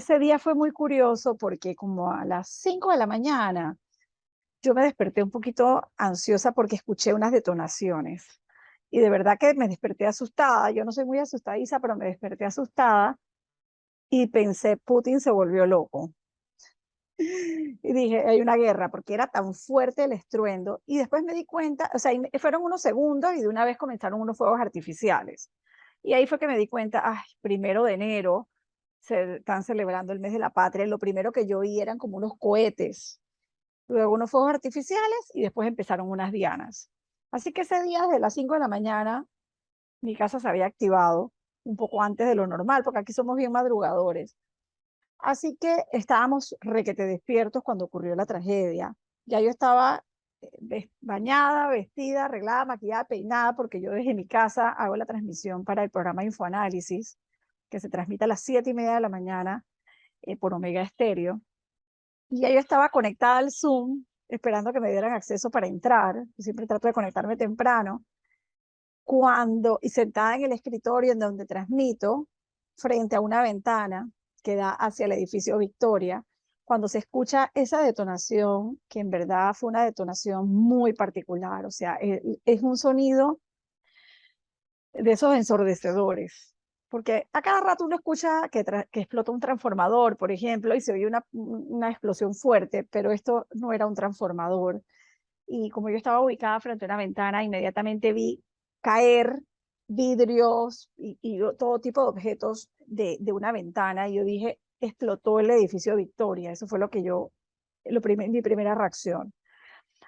ese día fue muy curioso porque como a las 5 de la mañana yo me desperté un poquito ansiosa porque escuché unas detonaciones. Y de verdad que me desperté asustada. Yo no soy muy asustadiza, pero me desperté asustada y pensé, Putin se volvió loco. Y dije, hay una guerra, porque era tan fuerte el estruendo. Y después me di cuenta, o sea, fueron unos segundos y de una vez comenzaron unos fuegos artificiales. Y ahí fue que me di cuenta, ay, 1 de enero, se están celebrando el mes de la patria. Lo primero que yo vi eran como unos cohetes, luego unos fuegos artificiales y después empezaron unas dianas. Así que ese día, desde las 5 de la mañana, mi casa se había activado un poco antes de lo normal, porque aquí somos bien madrugadores. Así que estábamos requete despiertos cuando ocurrió la tragedia. Ya yo estaba bañada, vestida, arreglada, maquillada, peinada, porque yo desde mi casa hago la transmisión para el programa Infoanálisis, que se transmite a las 7:30 de la mañana por Omega Estéreo. Y ya yo estaba conectada al Zoom, esperando que me dieran acceso para entrar. Yo siempre trato de conectarme temprano. Y sentada en el escritorio en donde transmito, frente a una ventana que da hacia el edificio Victoria, cuando se escucha esa detonación, que en verdad fue una detonación muy particular, o sea, es un sonido de esos ensordecedores, porque a cada rato uno escucha que explota un transformador, por ejemplo, y se oye una explosión fuerte, pero esto no era un transformador. Y como yo estaba ubicada frente a una ventana, inmediatamente vi caer vidrios y todo tipo de objetos de una ventana, y yo dije, explotó el edificio Victoria. Eso fue mi primera reacción.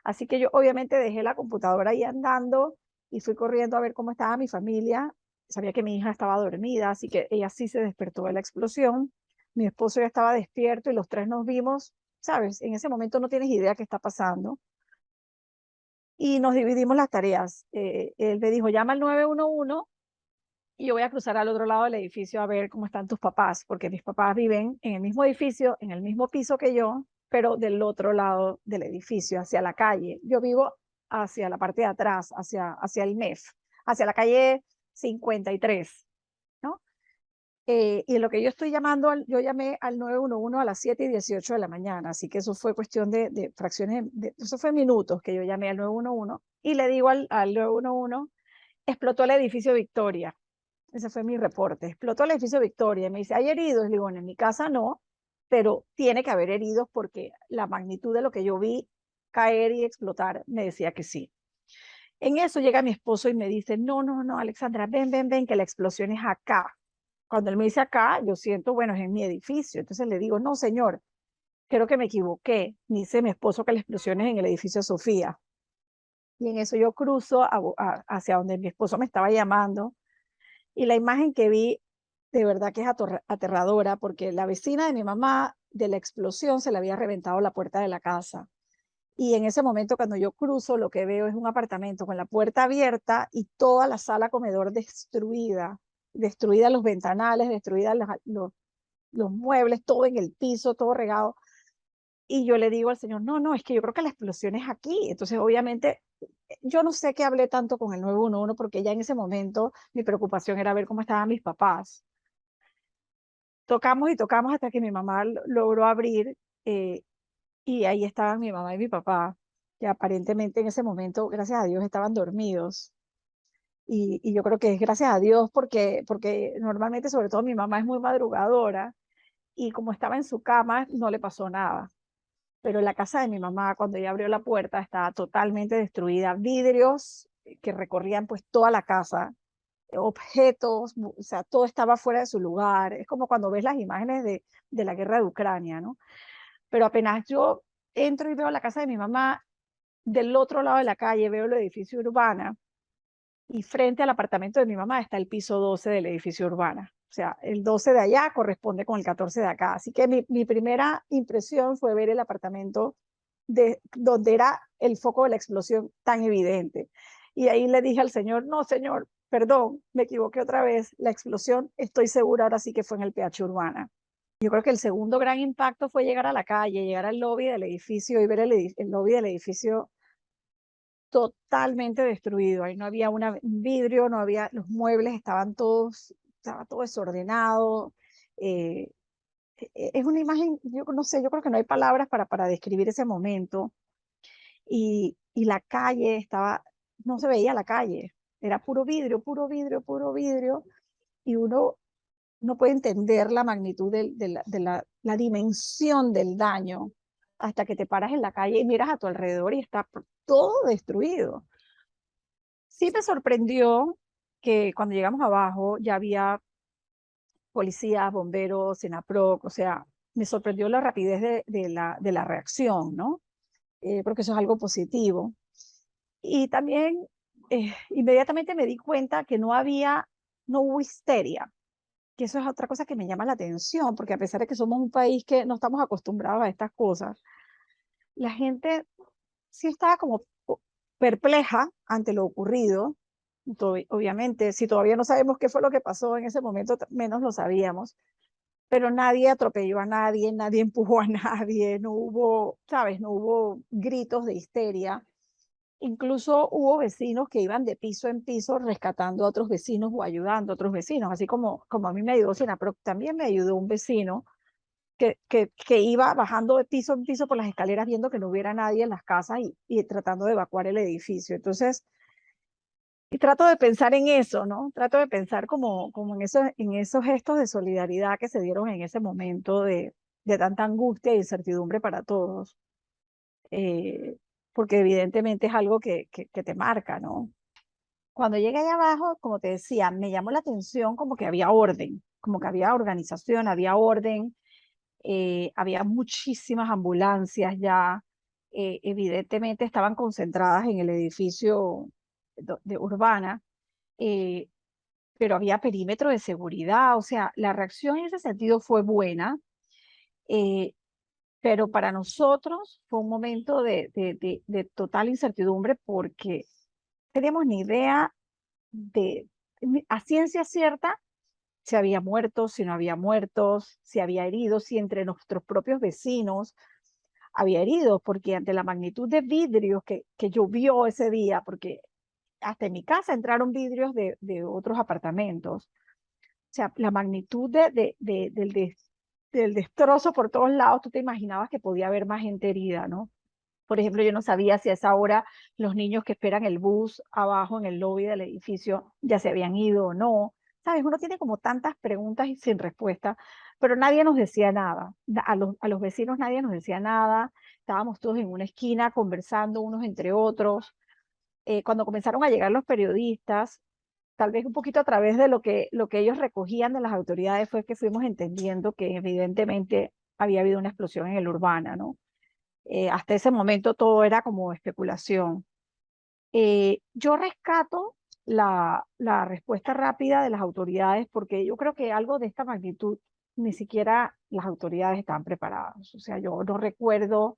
Así que yo obviamente dejé la computadora ahí andando y fui corriendo a ver cómo estaba mi familia. Sabía que mi hija estaba dormida, así que ella sí se despertó de la explosión. Mi esposo ya estaba despierto y los tres nos vimos, ¿sabes? En ese momento no tienes idea qué está pasando. Y nos dividimos las tareas. Él me dijo, llama al 911 y yo voy a cruzar al otro lado del edificio a ver cómo están tus papás, porque mis papás viven en el mismo edificio, en el mismo piso que yo, pero del otro lado del edificio, hacia la calle. Yo vivo hacia la parte de atrás, hacia el MEF, hacia la calle 53, ¿no? Y en lo que yo estoy llamando, yo llamé al 911 a las 7:18 de la mañana, así que eso fue cuestión de fracciones, eso fue minutos que yo llamé al 911 y le digo al 911, explotó el edificio Victoria. Ese fue mi reporte. Explotó el edificio Victoria. Y me dice, ¿hay heridos? Le digo, bueno, en mi casa no, pero tiene que haber heridos porque la magnitud de lo que yo vi caer y explotar me decía que sí. En eso llega mi esposo y me dice, no, no, no, Alexandra, ven, ven, ven, que la explosión es acá. Cuando él me dice acá, yo siento, bueno, es en mi edificio. Entonces le digo, no, señor, creo que me equivoqué. Me dice mi esposo que la explosión es en el edificio Sofía. Y en eso yo cruzo hacia donde mi esposo me estaba llamando. Y la imagen que vi, de verdad que es aterradora, porque la vecina de mi mamá, de la explosión, se le había reventado la puerta de la casa. Y en ese momento, cuando yo cruzo, lo que veo es un apartamento con la puerta abierta y toda la sala comedor destruida, destruida los ventanales, destruidas los muebles, todo en el piso, todo regado. Y yo le digo al señor, no, no, es que yo creo que la explosión es aquí. Entonces, obviamente, yo no sé qué hablé tanto con el 911 porque ya en ese momento mi preocupación era ver cómo estaban mis papás. Tocamos y tocamos hasta que mi mamá logró abrir eh, y ahí estaban mi mamá y mi papá, que aparentemente en ese momento, gracias a Dios, estaban dormidos. Y yo creo que es gracias a Dios porque normalmente, sobre todo mi mamá es muy madrugadora y como estaba en su cama, no le pasó nada. Pero la casa de mi mamá, cuando ella abrió la puerta, estaba totalmente destruida. Vidrios que recorrían pues toda la casa, objetos, o sea, todo estaba fuera de su lugar. Es como cuando ves las imágenes de la guerra de Ucrania, ¿no? Pero apenas yo entro y veo la casa de mi mamá, del otro lado de la calle veo el edificio Urbana y frente al apartamento de mi mamá está el piso 12 del edificio Urbana. O sea, el 12 de allá corresponde con el 14 de acá. Así que mi primera impresión fue ver el apartamento donde era el foco de la explosión tan evidente. Y ahí le dije al señor, no, señor, perdón, me equivoqué otra vez. La explosión, estoy segura, ahora sí que fue en el PH Urbana. Yo creo que el segundo gran impacto fue llegar a la calle, llegar al lobby del edificio y ver el lobby del edificio totalmente destruido. Ahí no había un vidrio, no había, los muebles estaban todos, estaba todo desordenado. Eh, es una imagen, yo no sé, yo creo que no hay palabras para describir ese momento. Y la calle estaba, no se veía la calle, era puro vidrio, puro vidrio, puro vidrio, y uno no puede entender la magnitud la dimensión del daño hasta que te paras en la calle y miras a tu alrededor y está todo destruido. Sí me sorprendió que cuando llegamos abajo ya había policías, bomberos, Senaproc, o sea, me sorprendió la rapidez de la reacción, ¿no? Porque eso es algo positivo. Y también inmediatamente me di cuenta que no hubo histeria, que eso es otra cosa que me llama la atención, porque a pesar de que somos un país que no estamos acostumbrados a estas cosas, la gente sí estaba como perpleja ante lo ocurrido. Obviamente, si todavía no sabemos qué fue lo que pasó en ese momento, menos lo sabíamos, pero nadie atropelló a nadie, nadie empujó a nadie, no hubo, ¿sabes? No hubo gritos de histeria. Incluso hubo vecinos que iban de piso en piso rescatando a otros vecinos o ayudando a otros vecinos, así como a mí me ayudó Sina, pero también me ayudó un vecino que iba bajando de piso en piso por las escaleras viendo que no hubiera nadie en las casas y tratando de evacuar el edificio. Entonces, y trato de pensar en eso, ¿no? Trato de pensar como en esos gestos de solidaridad que se dieron en ese momento de tanta angustia e incertidumbre para todos. Eh, Porque evidentemente es algo que te marca, ¿no? Cuando llegué allá abajo, como te decía, me llamó la atención como que había orden, como que había organización, había orden, había muchísimas ambulancias ya, evidentemente estaban concentradas en el edificio de Urbana, eh, pero había perímetro de seguridad, o sea, la reacción en ese sentido fue buena, eh, pero para nosotros fue un momento de total incertidumbre porque no teníamos ni idea de, a ciencia cierta, si había muertos, si no había muertos, si había heridos, si entre nuestros propios vecinos había heridos, porque ante la magnitud de vidrios que llovió ese día, porque hasta en mi casa entraron vidrios de otros apartamentos, o sea, la magnitud del destrozo por todos lados, tú te imaginabas que podía haber más gente herida, ¿no? Por ejemplo, yo no sabía si a esa hora los niños que esperan el bus abajo en el lobby del edificio ya se habían ido o no. ¿Sabes? Uno tiene como tantas preguntas y sin respuesta, pero nadie nos decía nada. A los vecinos nadie nos decía nada. Estábamos todos en una esquina conversando unos entre otros. Cuando comenzaron a llegar los periodistas, tal vez un poquito a través de lo que ellos recogían de las autoridades, fue que fuimos entendiendo que evidentemente había habido una explosión en el Urbana, ¿no? Hasta ese momento todo era como especulación. Yo rescato la respuesta rápida de las autoridades porque yo creo que algo de esta magnitud ni siquiera las autoridades están preparadas. O sea, yo no recuerdo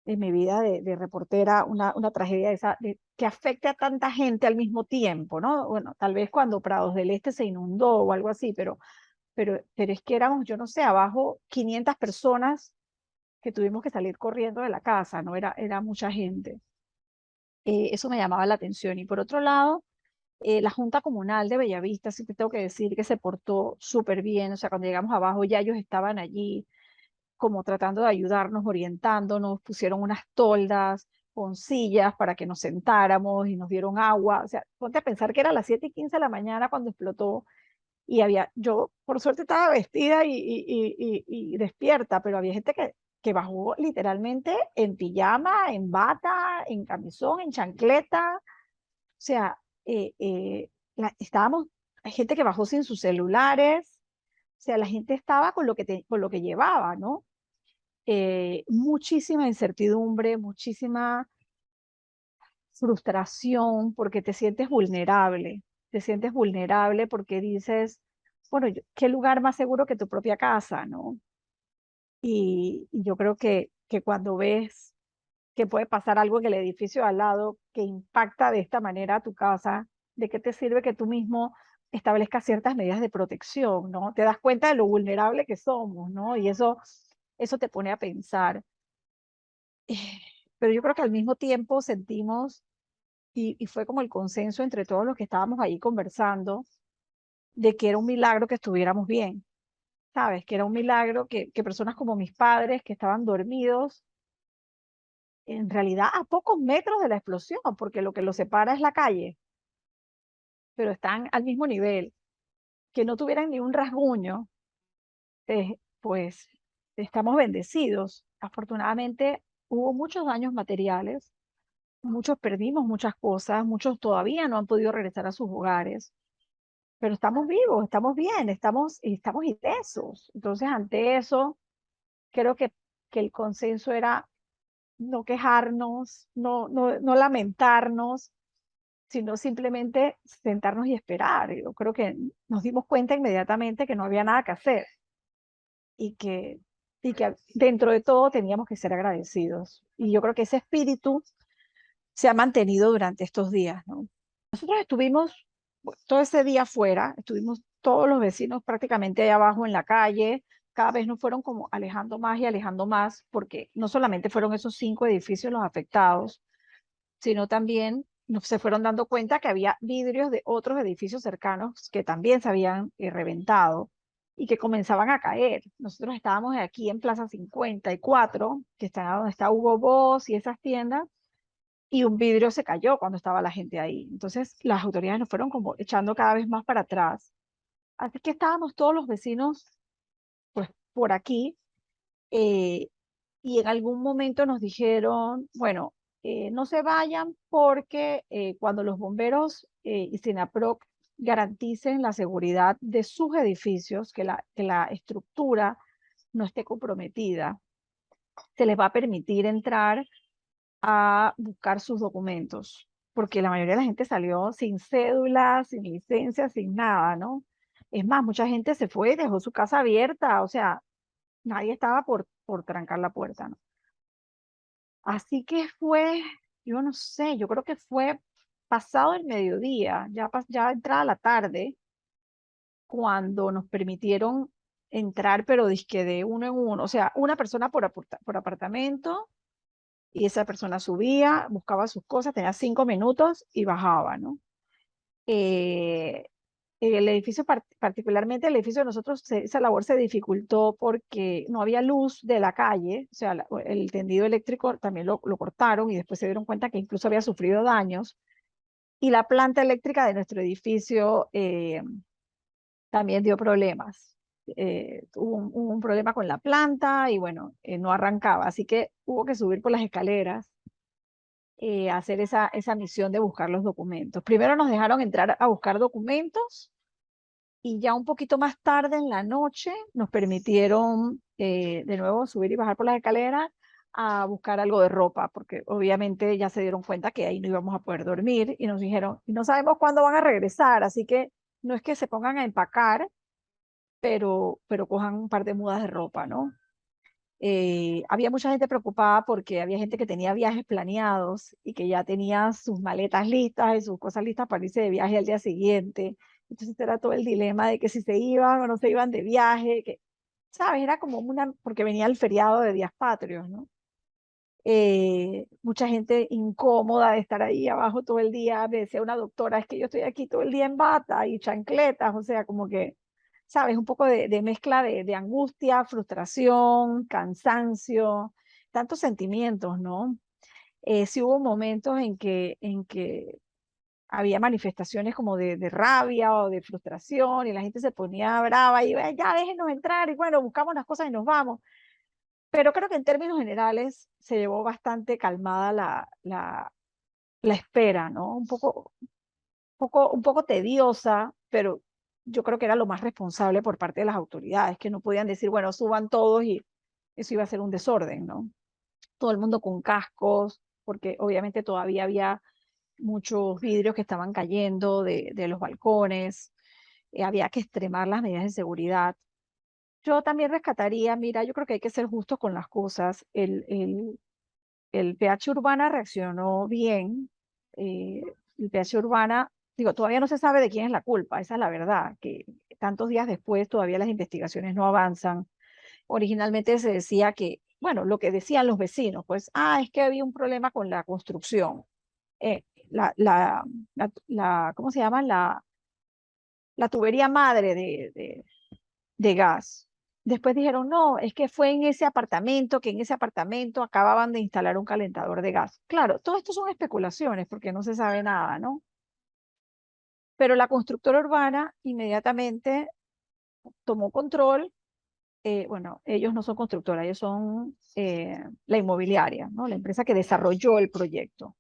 en mi vida de reportera una tragedia de esa, que afecte a tanta gente al mismo tiempo, ¿no? Bueno, tal vez cuando Prados del Este se inundó o algo así, pero es que éramos, yo no sé, abajo 500 personas que tuvimos que salir corriendo de la casa, ¿no? Era mucha gente. Eso me llamaba la atención. Y por otro lado, la Junta Comunal de Bellavista, sí te tengo que decir que se portó súper bien. O sea, cuando llegamos abajo ya ellos estaban allí como tratando de ayudarnos, orientándonos, pusieron unas toldas con sillas para que nos sentáramos y nos dieron agua. O sea, ponte a pensar que era las 7:15 de la mañana cuando explotó y yo por suerte estaba vestida y despierta, pero había gente que bajó literalmente en pijama, en bata, en camisón, en chancleta, o sea, hay gente que bajó sin sus celulares, o sea, la gente estaba con con lo que llevaba, ¿no? Muchísima incertidumbre, muchísima frustración, porque te sientes vulnerable porque dices, bueno, ¿qué lugar más seguro que tu propia casa, no? Y yo creo que cuando ves que puede pasar algo en el edificio al lado que impacta de esta manera a tu casa, ¿de qué te sirve que tú mismo establezcas ciertas medidas de protección, no? Te das cuenta de lo vulnerable que somos, ¿no? Y eso te pone a pensar. Eh, Pero yo creo que al mismo tiempo sentimos, y fue como el consenso entre todos los que estábamos ahí conversando, de que era un milagro que estuviéramos bien, ¿sabes? Que era un milagro que personas como mis padres, que estaban dormidos, en realidad a pocos metros de la explosión, porque lo que los separa es la calle, pero están al mismo nivel, que no tuvieran ni un rasguño, pues estamos bendecidos. Afortunadamente hubo muchos daños materiales, muchos perdimos muchas cosas, muchos todavía no han podido regresar a sus hogares, pero estamos vivos, estamos bien, estamos ilesos. Entonces, ante eso, creo que el consenso era no quejarnos, no lamentarnos, sino simplemente sentarnos y esperar. Yo creo que nos dimos cuenta inmediatamente que no había nada que hacer y que dentro de todo teníamos que ser agradecidos. Y yo creo que ese espíritu se ha mantenido durante estos días, ¿no? Nosotros estuvimos todo ese día afuera, estuvimos todos los vecinos prácticamente allá abajo en la calle, cada vez nos fueron como alejando más y alejando más, porque no solamente fueron esos 5 edificios los afectados, sino también se fueron dando cuenta que había vidrios de otros edificios cercanos que también se habían reventado y que comenzaban a caer. Nosotros estábamos aquí en Plaza 54, que está donde está Hugo Boss y esas tiendas, y un vidrio se cayó cuando estaba la gente ahí. Entonces las autoridades nos fueron como echando cada vez más para atrás. Así que estábamos todos los vecinos pues por aquí, eh, y en algún momento nos dijeron, bueno, no se vayan porque cuando los bomberos y SINAPROC garanticen la seguridad de sus edificios, que la estructura no esté comprometida, se les va a permitir entrar a buscar sus documentos, porque la mayoría de la gente salió sin cédula, sin licencia, sin nada, ¿no? Es más, mucha gente se fue y dejó su casa abierta, o sea, nadie estaba por trancar la puerta, ¿no? Así que fue, yo no sé, yo creo que fue pasado el mediodía, ya entrada la tarde, cuando nos permitieron entrar, pero dizque de uno en uno, o sea, una persona por apartamento, y esa persona subía, buscaba sus cosas, tenía 5 minutos y bajaba, ¿no? Eh, el edificio, particularmente el edificio de nosotros, esa labor se dificultó porque no había luz de la calle, o sea, el tendido eléctrico también lo cortaron y después se dieron cuenta que incluso había sufrido daños. Y la planta eléctrica de nuestro edificio también dio problemas. Hubo un problema con la planta y bueno, no arrancaba, así que hubo que subir por las escaleras, hacer esa misión de buscar los documentos. Primero nos dejaron entrar a buscar documentos y ya un poquito más tarde en la noche nos permitieron de nuevo subir y bajar por las escaleras a buscar algo de ropa, porque obviamente ya se dieron cuenta que ahí no íbamos a poder dormir y nos dijeron, no sabemos cuándo van a regresar, así que no es que se pongan a empacar, pero cojan un par de mudas de ropa, ¿no? Había mucha gente preocupada porque había gente que tenía viajes planeados y que ya tenía sus maletas listas y sus cosas listas para irse de viaje al día siguiente. Entonces era todo el dilema de que si se iban o no se iban de viaje, que, ¿sabes? Era como porque venía el feriado de días patrios, ¿no? Mucha gente incómoda de estar ahí abajo todo el día. Me decía una doctora, es que yo estoy aquí todo el día en bata y chancletas, o sea, como que, ¿sabes? Un poco de mezcla de angustia, frustración, cansancio, tantos sentimientos, ¿no? Sí hubo momentos en que había manifestaciones como de rabia o de frustración y la gente se ponía brava y ya déjenos entrar y bueno, buscamos las cosas y nos vamos. Pero creo que en términos generales se llevó bastante calmada la espera, ¿no? Un poco tediosa, pero yo creo que era lo más responsable por parte de las autoridades, que no podían decir, bueno, suban todos y eso iba a ser un desorden, ¿no? Todo el mundo con cascos, porque obviamente todavía había muchos vidrios que estaban cayendo de los balcones, había que extremar las medidas de seguridad. Yo también rescataría, mira, yo creo que hay que ser justos con las cosas. El PH Urbana reaccionó bien. eh, el PH Urbana, digo, todavía no se sabe de quién es la culpa, esa es la verdad, que tantos días después todavía las investigaciones no avanzan. Originalmente se decía que, bueno, lo que decían los vecinos, pues, es que había un problema con la construcción. Eh, ¿Cómo se llama? La tubería madre de gas. Después dijeron, no, es que fue en ese apartamento, que en ese apartamento acababan de instalar un calentador de gas. Claro, todo esto son especulaciones porque no se sabe nada, ¿no? Pero la constructora urbana inmediatamente tomó control. Bueno, ellos no son constructora, ellos son la inmobiliaria, ¿no? La empresa que desarrolló el proyecto.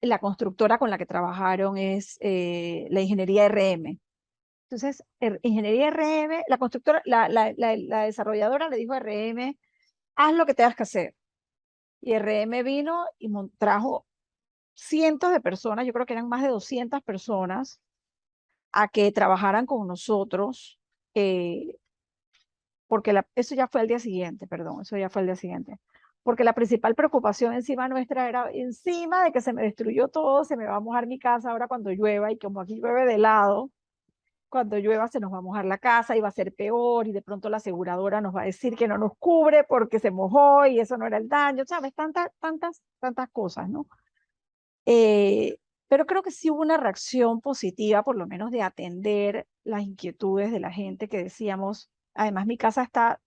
La constructora con la que trabajaron es la ingeniería RM. Entonces, ingeniería RM, la constructora, la desarrolladora le dijo a RM, haz lo que tengas que hacer. Y RM vino y trajo cientos de personas, yo creo que eran más de 200 personas, a que trabajaran con nosotros, eh, porque eso ya fue al día siguiente, perdón, eso ya fue al día siguiente. Porque la principal preocupación encima nuestra era, encima de que se me destruyó todo, se me va a mojar mi casa ahora cuando llueva, y como aquí llueve de lado, cuando llueva se nos va a mojar la casa y va a ser peor, y de pronto la aseguradora nos va a decir que no nos cubre porque se mojó y eso no era el daño, ¿sabes? Tantas cosas, ¿no? Eh, pero creo que sí hubo una reacción positiva, por lo menos de atender las inquietudes de la gente que decíamos, además mi casa está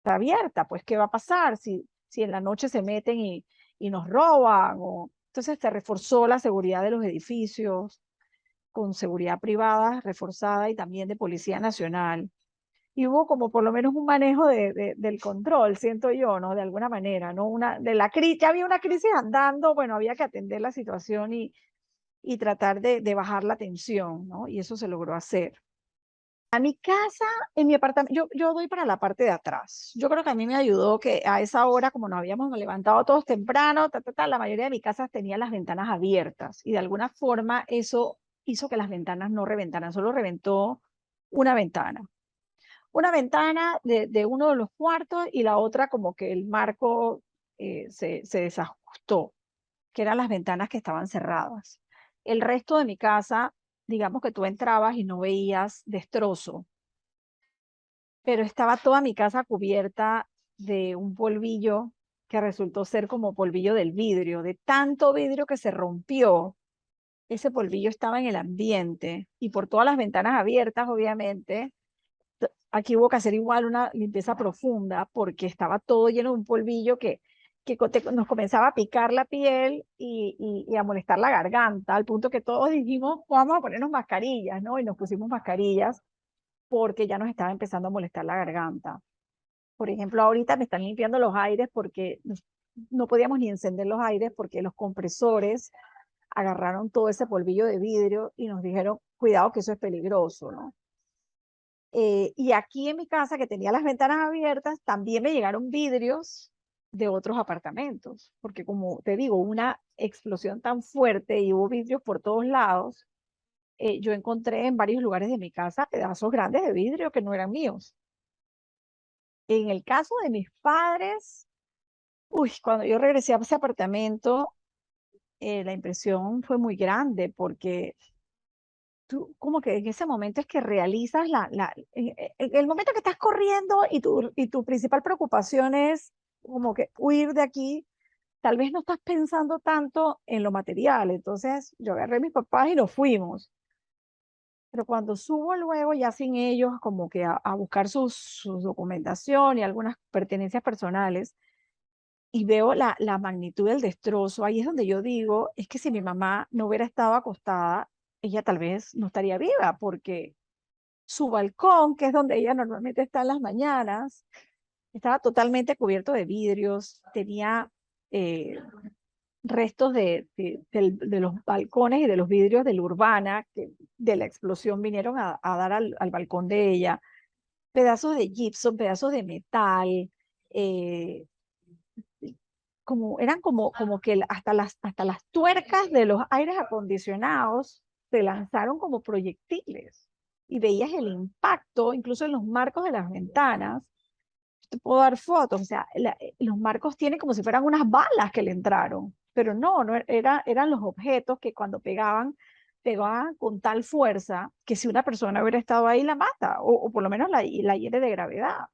abierta, pues ¿qué va a pasar si en la noche se meten y nos roban? Entonces se reforzó la seguridad de los edificios con seguridad privada reforzada y también de Policía Nacional. Y hubo como por lo menos un manejo del control, siento yo, ¿no? De alguna manera, ¿no? Ya había una crisis andando, bueno, había que atender la situación y tratar de bajar la tensión, ¿no? Y eso se logró hacer. A mi casa, en mi apartamento, yo doy para la parte de atrás. Yo creo que a mí me ayudó que a esa hora, como nos habíamos levantado todos temprano, la mayoría de mi casa tenía las ventanas abiertas y de alguna forma eso hizo que las ventanas no reventaran, solo reventó una ventana. Una ventana de uno de los cuartos y la otra como que el marco se desajustó, que eran las ventanas que estaban cerradas. El resto de mi casa, digamos que tú entrabas y no veías destrozo, pero estaba toda mi casa cubierta de un polvillo que resultó ser como polvillo del vidrio, de tanto vidrio que se rompió. Ese polvillo estaba en el ambiente y por todas las ventanas abiertas, obviamente. Aquí hubo que hacer igual una limpieza profunda porque estaba todo lleno de un polvillo que nos comenzaba a picar la piel y a molestar la garganta, al punto que todos dijimos, vamos a ponernos mascarillas, ¿no? Y nos pusimos mascarillas porque ya nos estaba empezando a molestar la garganta. Por ejemplo, ahorita me están limpiando los aires porque no podíamos ni encender los aires porque los compresores agarraron todo ese polvillo de vidrio y nos dijeron, cuidado que eso es peligroso, ¿no? Y aquí en mi casa, que tenía las ventanas abiertas, también me llegaron vidrios de otros apartamentos, porque como te digo, una explosión tan fuerte y hubo vidrios por todos lados, yo encontré en varios lugares de mi casa pedazos grandes de vidrio que no eran míos. En el caso de mis padres, uy, cuando yo regresé a ese apartamento, la impresión fue muy grande porque tú como que en ese momento es que realizas en el momento que estás corriendo y tu principal preocupación es como que huir de aquí, tal vez no estás pensando tanto en lo material. Entonces yo agarré a mis papás y nos fuimos. Pero cuando subo luego, ya sin ellos, como que a buscar su documentación y algunas pertenencias personales, y veo la magnitud del destrozo, ahí es donde yo digo, es que si mi mamá no hubiera estado acostada, ella tal vez no estaría viva, porque su balcón, que es donde ella normalmente está en las mañanas, estaba totalmente cubierto de vidrios, tenía eh, restos de los balcones y de los vidrios de la Urbana, que de la explosión vinieron a dar al balcón de ella, pedazos de gypsum, pedazos de metal, eh, eran como que hasta las tuercas de los aires acondicionados se lanzaron como proyectiles y veías el impacto incluso en los marcos de las ventanas. Te puedo dar fotos, o sea, los marcos tienen como si fueran unas balas que le entraron, pero no eran los objetos que cuando pegaban con tal fuerza que si una persona hubiera estado ahí la mata, o por lo menos la hiere de gravedad.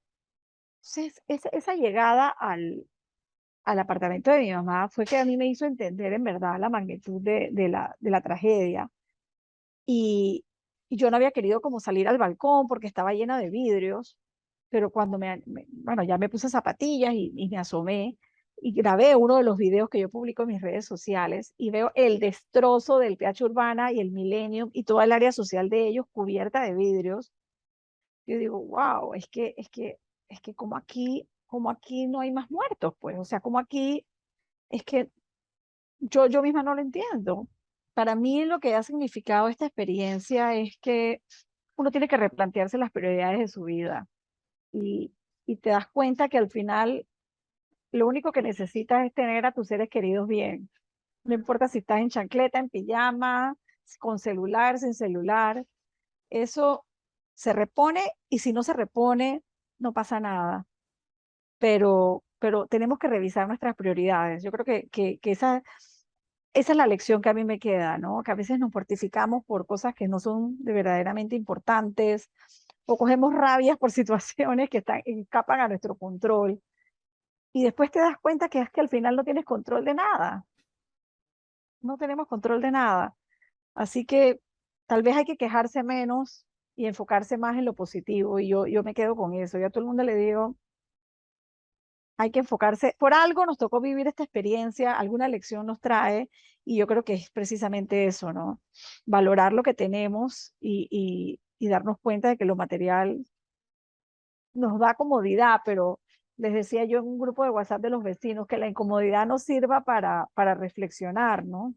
Entonces, esa llegada al apartamento de mi mamá fue que a mí me hizo entender en verdad la magnitud de la tragedia. Y, y yo no había querido como salir al balcón porque estaba llena de vidrios, pero cuando bueno, ya me puse zapatillas y me asomé y grabé uno de los videos que yo publico en mis redes sociales y veo el destrozo del PH Urbana y el Millennium y toda el área social de ellos cubierta de vidrios. Yo digo, wow, es que como aquí no hay más muertos, pues, o sea, como aquí, es que yo misma no lo entiendo. Para mí lo que ha significado esta experiencia es que uno tiene que replantearse las prioridades de su vida y, y te das cuenta que al final lo único que necesitas es tener a tus seres queridos bien. No importa si estás en chancleta, en pijama, con celular, sin celular, eso se repone y si no se repone, no pasa nada. Pero tenemos que revisar nuestras prioridades. Yo creo que esa es la lección que a mí me queda, ¿no? Que a veces nos fortificamos por cosas que no son de verdaderamente importantes o cogemos rabias por situaciones que escapan a nuestro control. Y después te das cuenta que es que al final no tienes control de nada. No tenemos control de nada. Así que tal vez hay que quejarse menos y enfocarse más en lo positivo. Y yo me quedo con eso. Yo a todo el mundo le digo, hay que enfocarse, por algo nos tocó vivir esta experiencia, alguna lección nos trae, y yo creo que es precisamente eso, ¿no? Valorar lo que tenemos y darnos cuenta de que lo material nos da comodidad, pero les decía yo en un grupo de WhatsApp de los vecinos que la incomodidad nos sirva para reflexionar, ¿no?